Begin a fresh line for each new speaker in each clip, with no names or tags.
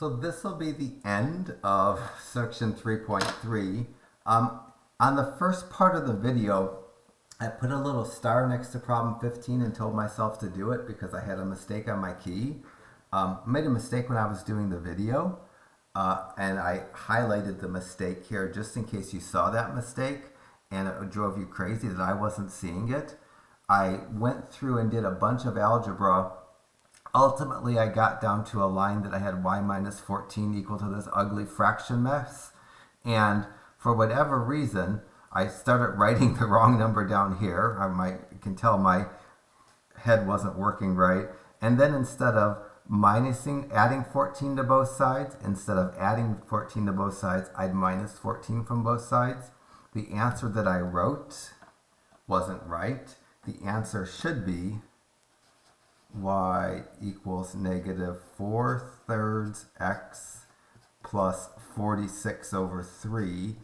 So this will be the end of section 3.3. On the first part of the video, I put a little star next to problem 15 and told myself to do it because I had a mistake on my key. I made a mistake when I was doing the video, and I highlighted the mistake here just in case you saw that mistake and it drove you crazy that I wasn't seeing it. I went through and did a bunch of algebra. Ultimately, I got down to a line that I had y minus 14 equal to this ugly fraction mess. And for whatever reason, I started writing the wrong number down here. I can tell my head wasn't working right. And then instead of adding 14 to both sides, instead of adding 14 to both sides, I'd minus 14 from both sides. The answer that I wrote wasn't right. The answer should be y equals negative 4/3 x plus 46 over 3.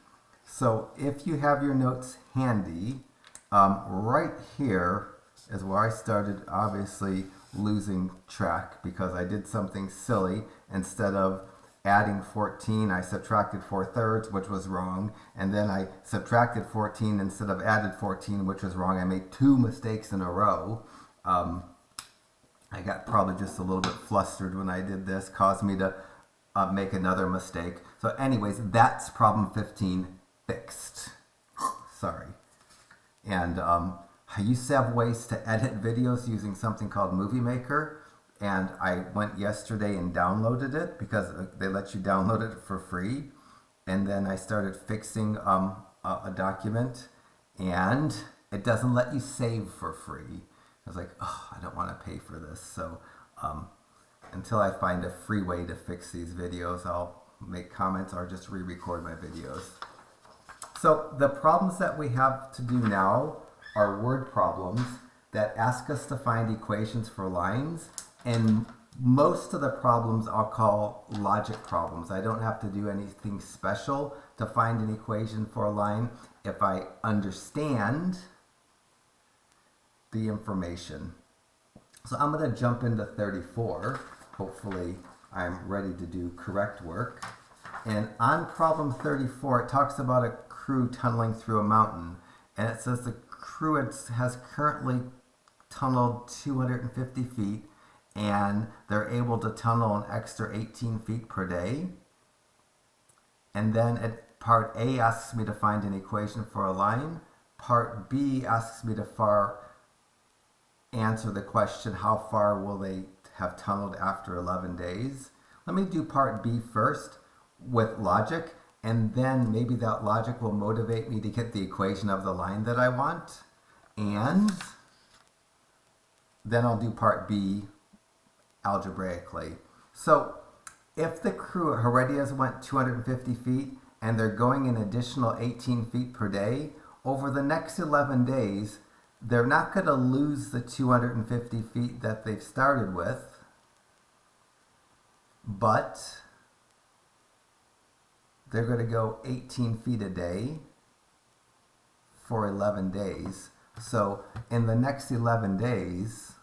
So if you have your notes handy, right here is where I started obviously losing track because I did something silly. Instead of adding 14, I subtracted 4/3, which was wrong. And then I subtracted 14 instead of added 14, which was wrong. I made two mistakes in a row. I got probably just a little bit flustered when I did this, caused me to make another mistake. So anyways, that's problem 15 fixed. Sorry. And I used to have ways to edit videos using something called Movie Maker. And I went yesterday and downloaded it because they let you download it for free. And then I started fixing a document, and it doesn't let you save for free. I was like, oh, I don't want to pay for this. So until I find a free way to fix these videos, I'll make comments or just re-record my videos. So the problems that we have to do now are word problems that ask us to find equations for lines. And most of the problems I'll call logic problems. I don't have to do anything special to find an equation for a line if I understand the information. So I'm going to jump into 34. Hopefully I'm ready to do correct work. And on problem 34, it talks about a crew tunneling through a mountain. And it says the crew has currently tunneled 250 feet and they're able to tunnel an extra 18 feet per day. And then part A asks me to find an equation for a line. Part B asks me to answer the question, how far will they have tunneled after 11 days? Let me do part B first with logic, and then maybe that logic will motivate me to get the equation of the line that I want. And then I'll do part B algebraically. So if the crew already has went 250 feet and they're going an additional 18 feet per day, over the next 11 days, they're not going to lose the 250 feet that they've started with, but they're going to go 18 feet a day for 11 days. So in the next 11 days,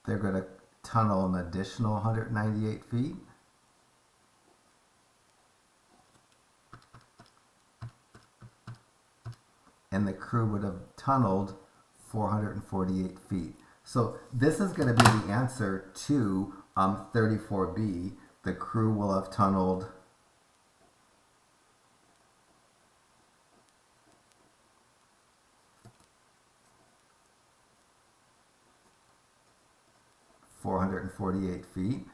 they're going to tunnel an additional 198 feet. And the crew would have tunneled 448 feet. So this is going to be the answer to 34B. The crew will have tunneled 448 feet.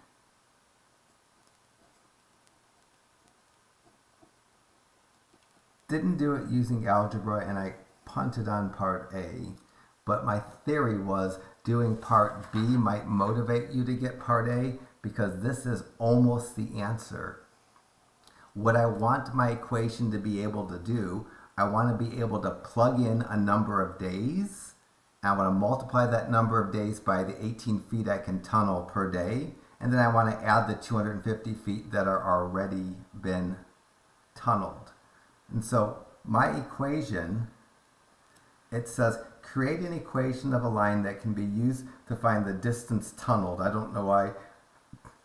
Didn't do it using algebra, and I punted on part A, but my theory was doing part B might motivate you to get part A because this is almost the answer. What I want my equation to be able to do, I want to be able to plug in a number of days. I want to multiply that number of days by the 18 feet I can tunnel per day, and then I want to add the 250 feet that are already been tunneled. And so my equation, it says create an equation of a line that can be used to find the distance tunneled. I don't know why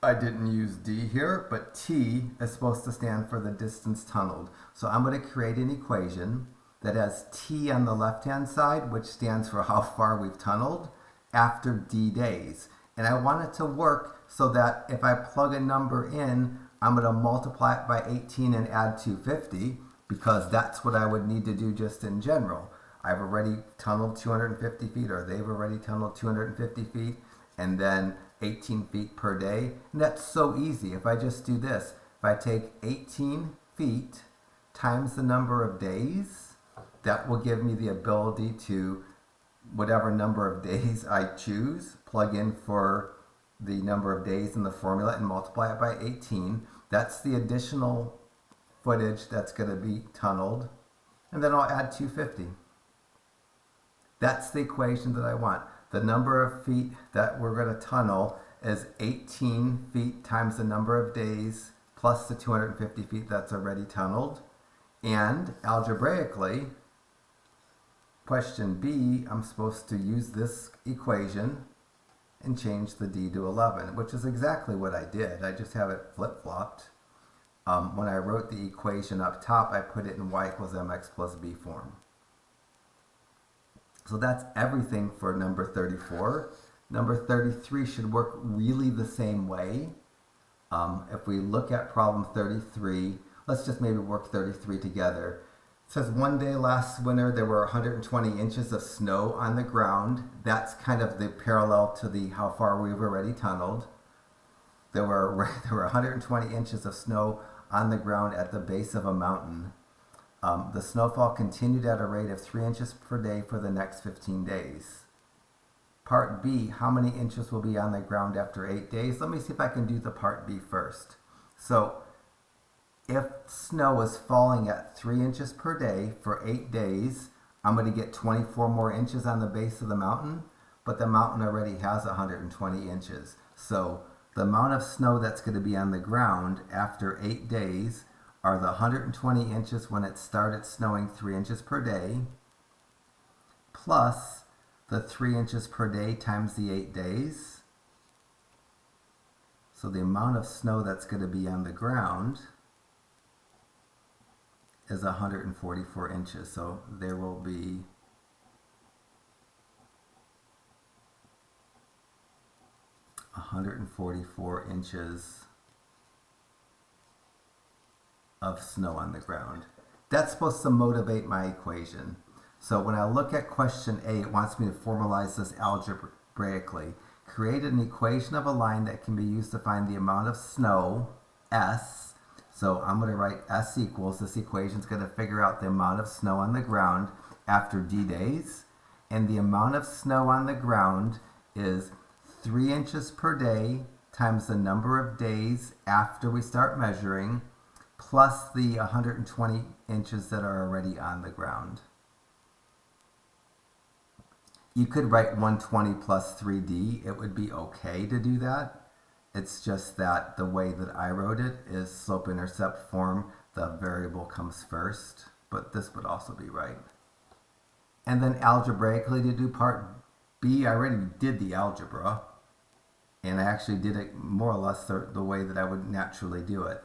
I didn't use D here, but T is supposed to stand for the distance tunneled. So I'm going to create an equation that has T on the left-hand side, which stands for how far we've tunneled, after D days. And I want it to work so that if I plug a number in, I'm going to multiply it by 18 and add 250, because that's what I would need to do just in general. I've already tunneled 250 feet, or they've already tunneled 250 feet, and then 18 feet per day. And that's so easy. If I just do this, if I take 18 feet times the number of days, that will give me the ability to, whatever number of days I choose, plug in for the number of days in the formula and multiply it by 18. That's the additional footage that's going to be tunneled. And then I'll add 250. That's the equation that I want. The number of feet that we're going to tunnel is 18 feet times the number of days plus the 250 feet that's already tunneled. And algebraically, question B, I'm supposed to use this equation and change the D to 11, which is exactly what I did. I just have it flip-flopped. When I wrote the equation up top, I put it in y equals mx plus b form. So that's everything for number 34. Number 33 should work really the same way. If we look at problem 33, let's just maybe work 33 together. It says one day last winter there were 120 inches of snow on the ground. That's kind of the parallel to the how far we've already tunneled. There were 120 inches of snow on the ground at the base of a mountain. The snowfall continued at a rate of 3 inches per day for the next 15 days. Part B, how many inches will be on the ground after 8 days? Let me see if I can do the part B first. So if snow is falling at 3 inches per day for 8 days, I'm going to get 24 more inches on the base of the mountain, but the mountain already has 120 inches. So the amount of snow that's going to be on the ground after 8 days are the 120 inches when it started snowing 3 inches per day, plus the 3 inches per day times the 8 days. So the amount of snow that's going to be on the ground is 144 inches. So there will be 144 inches of snow on the ground. That's supposed to motivate my equation. So when I look at question A, it wants me to formalize this algebraically. Create an equation of a line that can be used to find the amount of snow, S. So I'm going to write S equals, this equation is going to figure out the amount of snow on the ground after D days. And the amount of snow on the ground is 3 inches per day times the number of days after we start measuring, plus the 120 inches that are already on the ground. You could write 120 plus 3D. It would be okay to do that. It's just that the way that I wrote it is slope-intercept form. The variable comes first, but this would also be right. And then algebraically to do part B, I already did the algebra. And I actually did it more or less the way that I would naturally do it.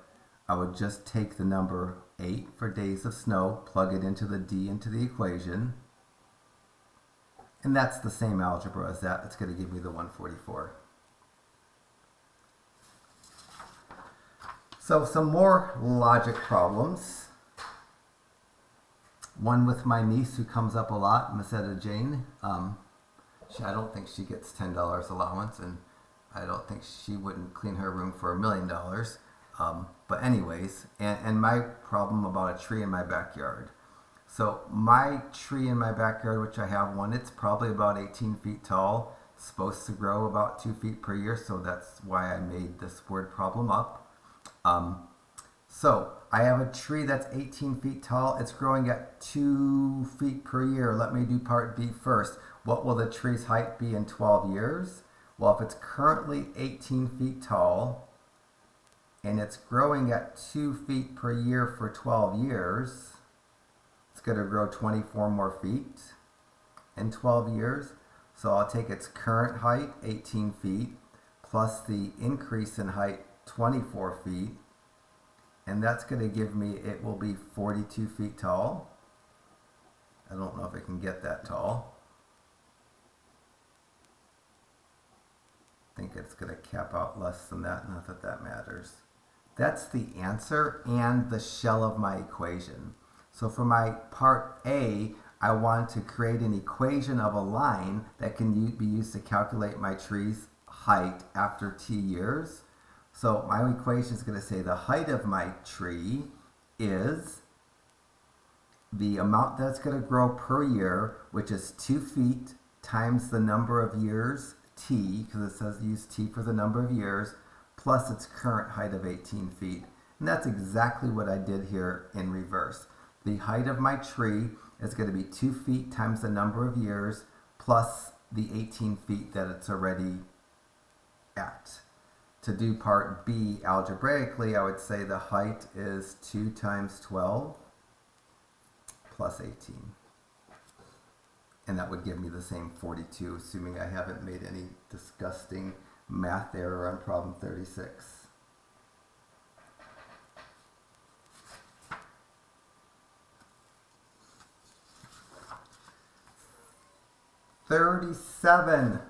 I would just take the number 8 for days of snow, plug it into the D into the equation. And that's the same algebra as that. It's going to give me the 144. So some more logic problems. One with my niece who comes up a lot, Miss Etta Jane. I don't think she gets $10 allowance, and I don't think she wouldn't clean her room for $1 million. But anyways, and my problem about a tree in my backyard. So my tree in my backyard, which I have one, it's probably about 18 feet tall, supposed to grow about 2 feet per year, so that's why I made this word problem up. So I have a tree that's 18 feet tall. It's growing at 2 feet per year. Let me do part B first. What will the tree's height be in 12 years? Well, if it's currently 18 feet tall and it's growing at 2 feet per year for 12 years, it's going to grow 24 more feet. in 12 years. So I'll take its current height, 18 feet, plus the increase in height, 24 feet. And that's going to give me, it will be 42 feet tall. I don't know if it can get that tall. I think it's going to cap out less than that, not that that matters. That's the answer and the shell of my equation. So for my part A, I want to create an equation of a line that can be used to calculate my tree's height after t years. So my equation is going to say the height of my tree is the amount that's going to grow per year, which is 2 feet times the number of years, t, because it says use t for the number of years, plus its current height of 18 feet. And that's exactly what I did here in reverse. The height of my tree is going to be 2 feet times the number of years plus the 18 feet that it's already at. To do part B algebraically, I would say the height is 2 times 12 plus 18. And that would give me the same 42, assuming I haven't made any disgusting math error on problem 36. $37,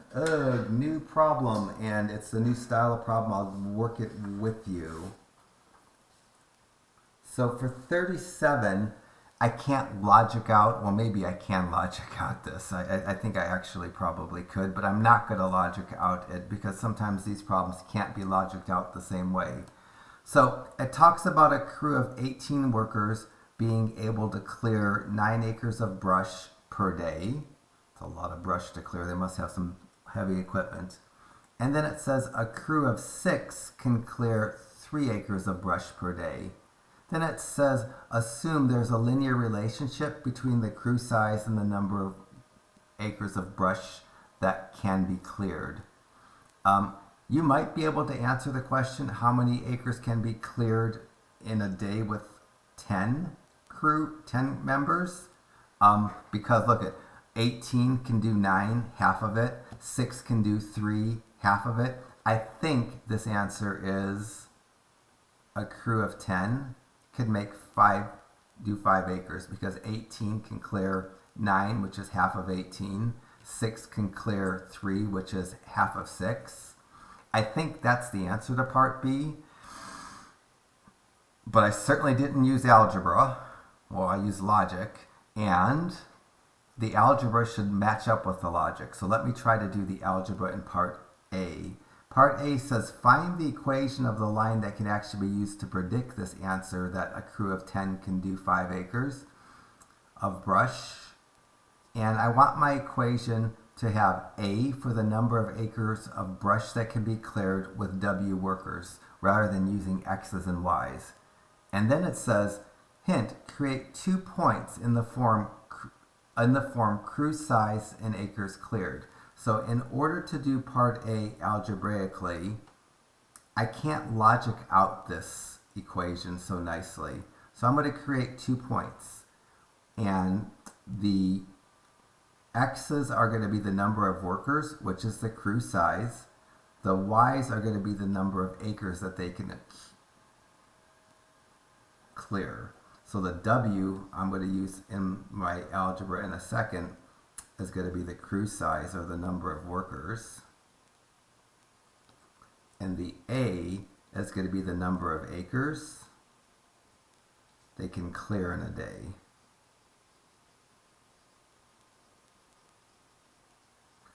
new problem, and it's the new style of problem. I'll work it with you. So for 37, I can't logic out, well maybe I can logic out this. I think I actually probably could, but I'm not going to logic out it because sometimes these problems can't be logicked out the same way. So it talks about a crew of 18 workers being able to clear 9 acres of brush per day. It's a lot of brush to clear. They must have some heavy equipment. And then it says a crew of 6 can clear 3 acres of brush per day. Then it says assume there's a linear relationship between the crew size and the number of acres of brush that can be cleared. You might be able to answer the question, how many acres can be cleared in a day with 10 members? Because look at 18 can do 9, half of it. 6 can do 3, half of it. I think this answer is a crew of 10 could make 5 acres because 18 can clear 9, which is half of 18. 6 can clear 3, which is half of 6. I think that's the answer to part B. But I certainly didn't use algebra. Well, I used logic. And the algebra should match up with the logic. So let me try to do the algebra in part A. Part A says find the equation of the line that can actually be used to predict this answer that a crew of 10 can do 5 acres of brush. And I want my equation to have A for the number of acres of brush that can be cleared with W workers rather than using X's and Y's. And then it says, hint, create 2 points in the form crew size and acres cleared. So in order to do part A algebraically, I can't logic out this equation so nicely. So I'm going to create 2 points. And the X's are going to be the number of workers, which is the crew size. The Y's are going to be the number of acres that they can clear. So the W I'm going to use in my algebra in a second is going to be the crew size, or the number of workers. And the A is going to be the number of acres they can clear in a day.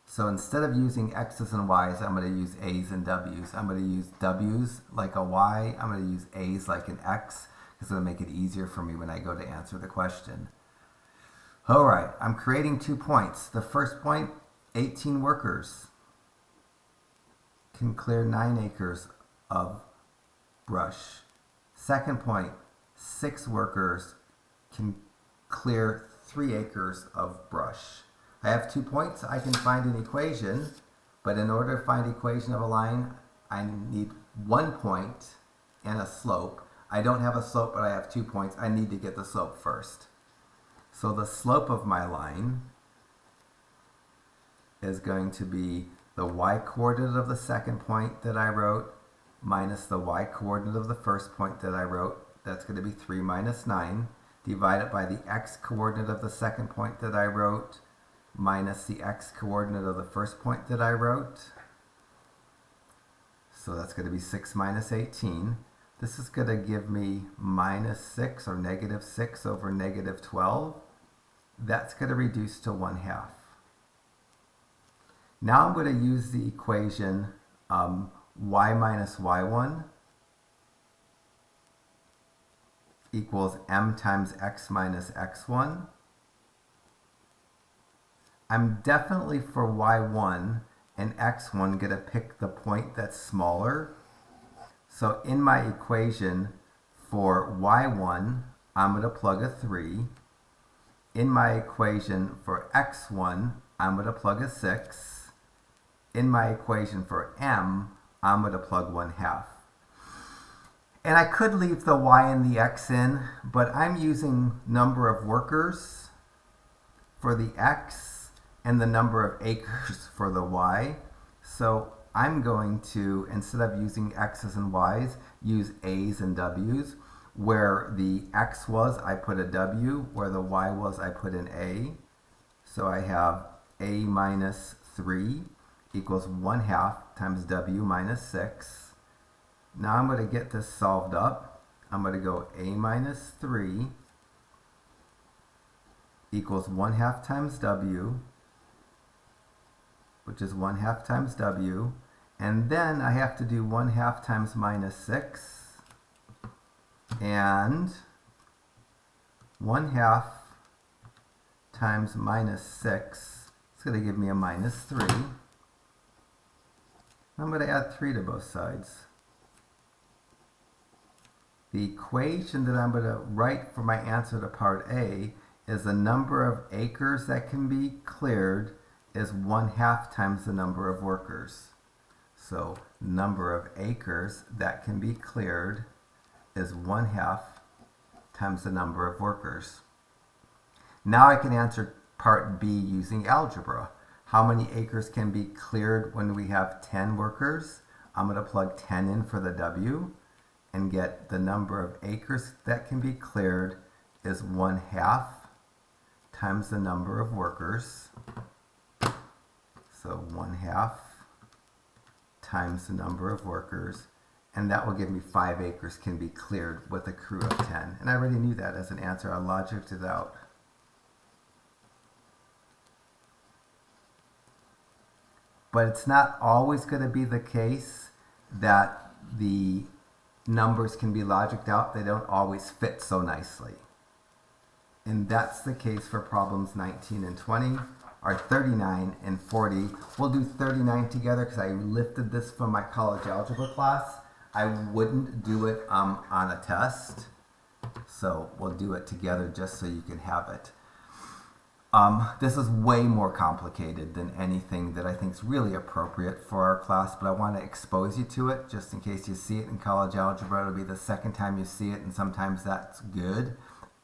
So instead of using X's and Y's, I'm going to use A's and W's. I'm going to use W's like a Y. I'm going to use A's like an X. It's going to make it easier for me when I go to answer the question. All right, I'm creating 2 points. The first point, 18 workers can clear 9 acres of brush. Second point, 6 workers can clear 3 acres of brush. I have 2 points. I can find an equation, but in order to find equation of a line, I need 1 point and a slope. I don't have a slope, but I have 2 points. I need to get the slope first. So the slope of my line is going to be the y-coordinate of the second point that I wrote minus the y-coordinate of the first point that I wrote. That's going to be 3 minus 9, divided by the x-coordinate of the second point that I wrote minus the x-coordinate of the first point that I wrote. So that's going to be 6 minus 18. This is going to give me minus 6 or negative 6 over negative 12. That's going to reduce to 1/2. Now I'm going to use the equation y minus y1 equals m times x minus x1. I'm definitely for y1 and x1 going to pick the point that's smaller. So in my equation for y1, I'm going to plug a 3. In my equation for x1, I'm going to plug a 6. In my equation for m, I'm going to plug 1/2. And I could leave the y and the x in, but I'm using number of workers for the x and the number of acres for the y. So I'm going to, instead of using x's and y's, use a's and w's. Where the x was, I put a w. Where the y was, I put an a. So I have a minus 3 equals 1/2 times w minus 6. Now I'm going to get this solved up. I'm going to go a minus 3 equals 1/2 times w, which is 1/2 times w. And then I have to do 1/2 times minus 6. And 1/2 times minus 6 is going to give me a minus 3. I'm going to add 3 to both sides. The equation that I'm going to write for my answer to part A is the number of acres that can be cleared is 1/2 times the number of workers. So number of acres that can be cleared is 1/2 times the number of workers. Now I can answer part B using algebra. How many acres can be cleared when we have 10 workers? I'm going to plug 10 in for the W and get the number of acres that can be cleared is 1/2 times the number of workers. So 1/2 times the number of workers, and that will give me 5 acres can be cleared with a crew of 10. And I already knew that as an answer. I logicked it out. But it's not always going to be the case that the numbers can be logicked out. They don't always fit so nicely. And that's the case for problems 19 and 20, or 39 and 40. We'll do 39 together because I lifted this from my college algebra class. I wouldn't do it on a test. So we'll do it together just so you can have it. This is way more complicated than anything that I think is really appropriate for our class, but I want to expose you to it just in case you see it in college algebra. It'll be the second time you see it, and sometimes that's good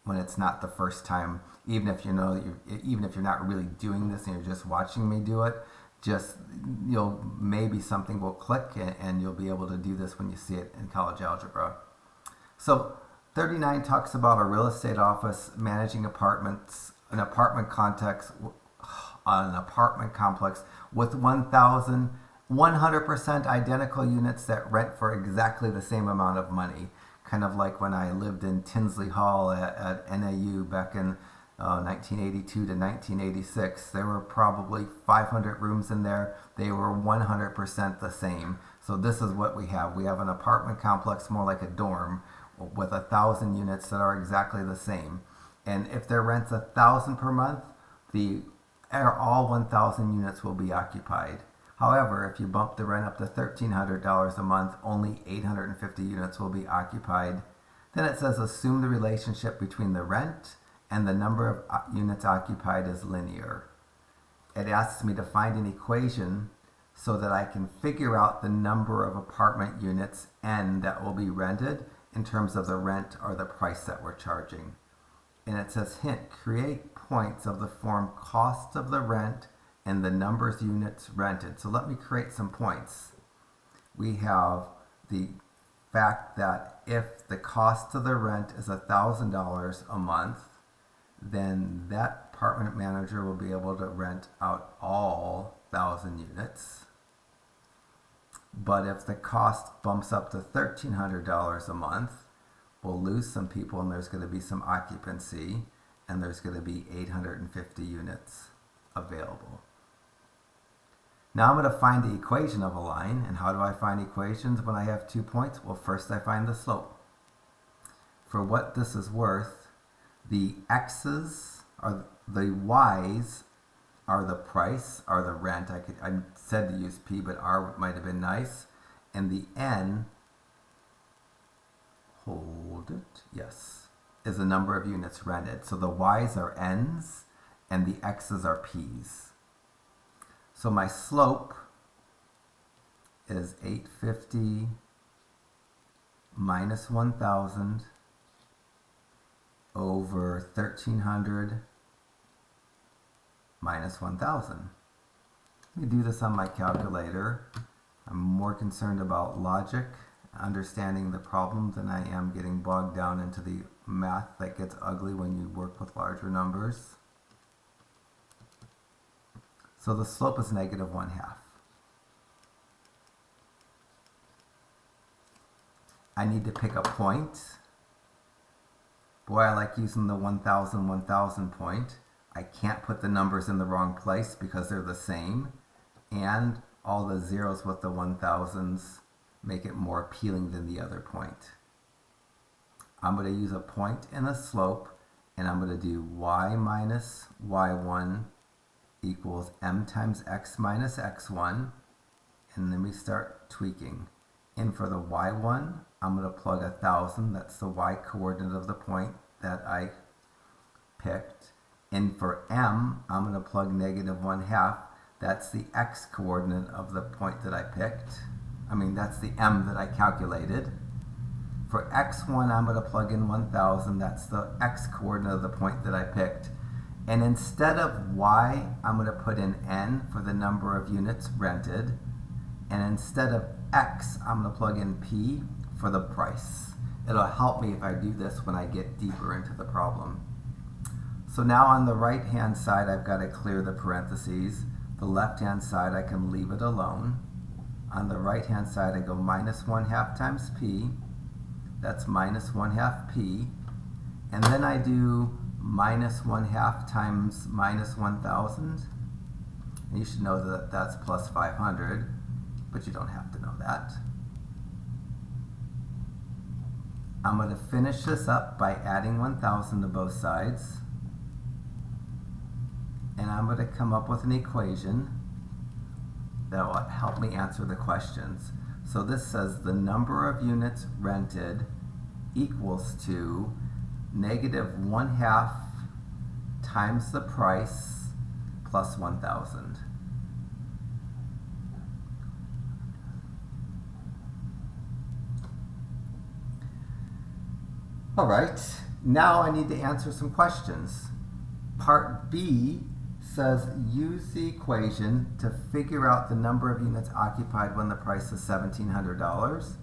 when it's not the first time. Even if you know, even if you're not really doing this and you're just watching me do it, just maybe something will click and you'll be able to do this when you see it in college algebra. So 39 talks about a real estate office managing apartments. An apartment complex with 1,100% identical units that rent for exactly the same amount of money. Kind of like when I lived in Tinsley Hall at NAU back in 1982 to 1986. There were probably 500 rooms in there. They were 100% the same. So this is what we have. We have an apartment complex, more like a dorm, with 1,000 units that are exactly the same. And if their rent's 1,000 per month, all 1,000 units will be occupied. However, if you bump the rent up to $1,300 a month, only 850 units will be occupied. Then it says assume the relationship between the rent and the number of units occupied is linear. It asks me to find an equation so that I can figure out the number of apartment units N that will be rented in terms of the rent or the price that we're charging. And it says, hint, create points of the form cost of the rent and the number of units rented. So let me create some points. We have the fact that if the cost of the rent is $1,000 a month, then that apartment manager will be able to rent out all 1,000 units. But if the cost bumps up to $1,300 a month, we'll lose some people and there's going to be some occupancy and there's going to be 850 units available. Now I'm going to find the equation of a line. And how do I find equations when I have 2 points? Well, first I find the slope. For what this is worth, the x's are the y's are the price, are the rent. I said to use p, but r might have been nice. And the n, hold it, yes, is the number of units rented. So the y's are n's and the x's are p's. So my slope is 850 minus 1,000 over 1,300 minus 1,000. Let me do this on my calculator. I'm more concerned about logic, understanding the problem, than I am getting bogged down into the math that gets ugly when you work with larger numbers. So the slope is -1/2. I need to pick a point. Boy, I like using the 1,000, 1,000 point. I can't put the numbers in the wrong place because they're the same. And all the zeros with the 1,000s make it more appealing than the other point. I'm going to use a point and a slope, and I'm going to do y minus y1 equals m times x minus x1, and then we start tweaking. And for the y1, I'm going to plug 1,000, that's the y coordinate of the point that I picked. And for m, I'm going to plug -1/2, that's the x coordinate of the point that I picked. I mean, that's the m that I calculated. For x1, I'm going to plug in 1,000, that's the x coordinate of the point that I picked. And instead of y, I'm going to put in n for the number of units rented. And instead of x, I'm going to plug in p for the price. It'll help me if I do this when I get deeper into the problem. So now on the right-hand side, I've got to clear the parentheses. The left-hand side, I can leave it alone. On the right-hand side, I go -1/2 times p. That's -1/2 p. And then I do -1/2 times -1,000. And you should know that that's plus 500, but you don't have to know that. I'm going to finish this up by adding 1,000 to both sides. And I'm going to come up with an equation that will help me answer the questions. So this says the number of units rented equals to -1/2 times the price plus 1,000. All right, now I need to answer some questions. Part B says use the equation to figure out the number of units occupied when the price is $1,700.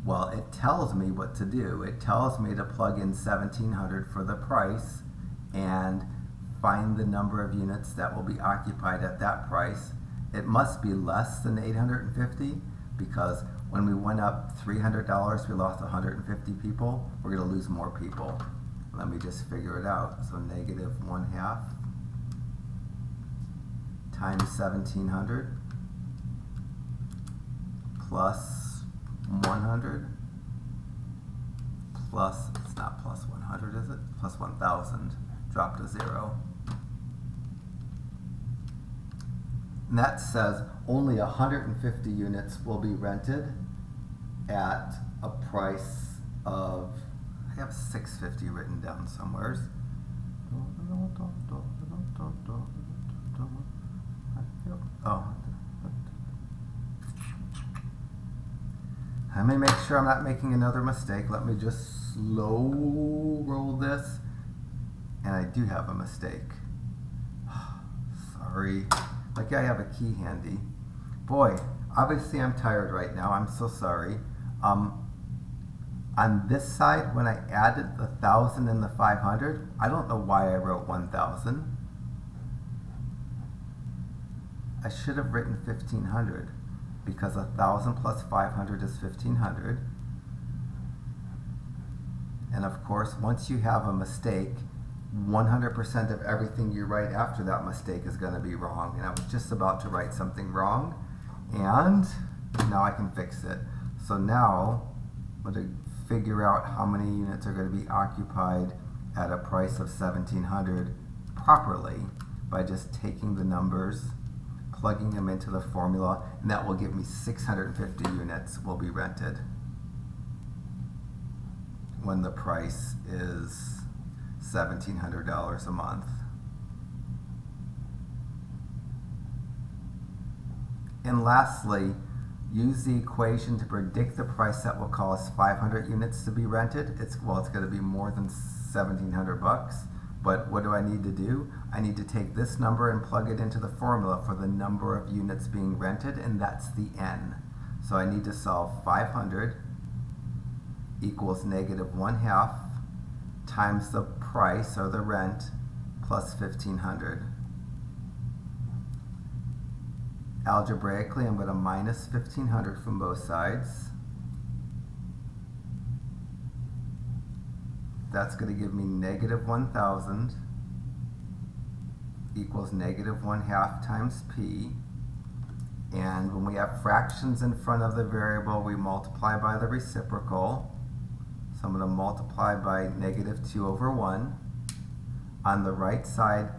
Well, it tells me what to do. It tells me to plug in 1,700 for the price and find the number of units that will be occupied at that price. It must be less than 850 because when we went up $300, we lost 150 people. We're going to lose more people. Let me just figure it out. So -1/2 times 1,700 plus 100 plus, it's not plus 100, is it? Plus 1,000, drop to 0. And that says only 150 units will be rented at a price of, I have 650 written down somewhere. Oh. Let me make sure I'm not making another mistake. Let me just slow roll this. And I do have a mistake. Sorry. Like I have a key handy. Boy, obviously I'm tired right now. I'm so sorry. On this side, when I added the 1,000 and the 500, I don't know why I wrote 1,000. I should have written 1,500 because 1,000 plus 500 is 1,500. And of course, once you have a mistake, 100% of everything you write after that mistake is going to be wrong. And I was just about to write something wrong, and now I can fix it. So now I'm going to figure out how many units are going to be occupied at a price of 1,700 properly by just taking the numbers, plugging them into the formula, and that will give me 650 units will be rented when the price is $1,700 a month. And lastly, use the equation to predict the price that will cost 500 units to be rented. It's going to be more than 1,700 bucks. But what do I need to do? I need to take this number and plug it into the formula for the number of units being rented, and that's the N. So I need to solve 500 equals -1/2 times the price or the rent plus 1,500. Algebraically, I'm going to minus 1,500 from both sides. That's going to give me -1,000 equals -1/2 times P. And when we have fractions in front of the variable, we multiply by the reciprocal. So I'm going to multiply by -2/1. On the right side,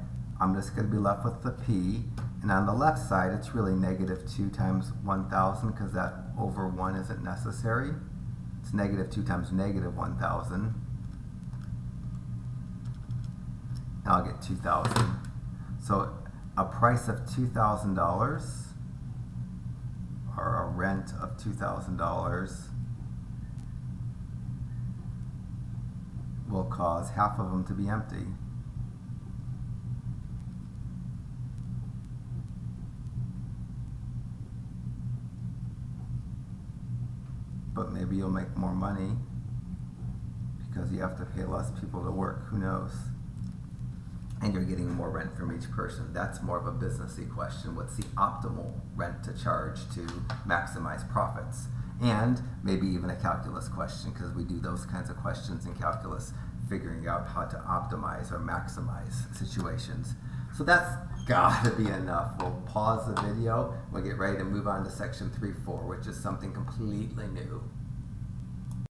I'm just going to be left with the P. And on the left side, it's really -2 times 1,000 because that over 1 isn't necessary. It's -2 times -1,000. And I'll get 2,000. So a price of $2,000 or a rent of $2,000 will cause half of them to be empty. But maybe you'll make more money because you have to pay less people to work. Who knows? And you're getting more rent from each person. That's more of a businessy question. What's the optimal rent to charge to maximize profits? And maybe even a calculus question, because we do those kinds of questions in calculus, figuring out how to optimize or maximize situations. So that's gotta be enough. We'll pause the video. We'll get ready to move on to section 3.4, which is something completely new.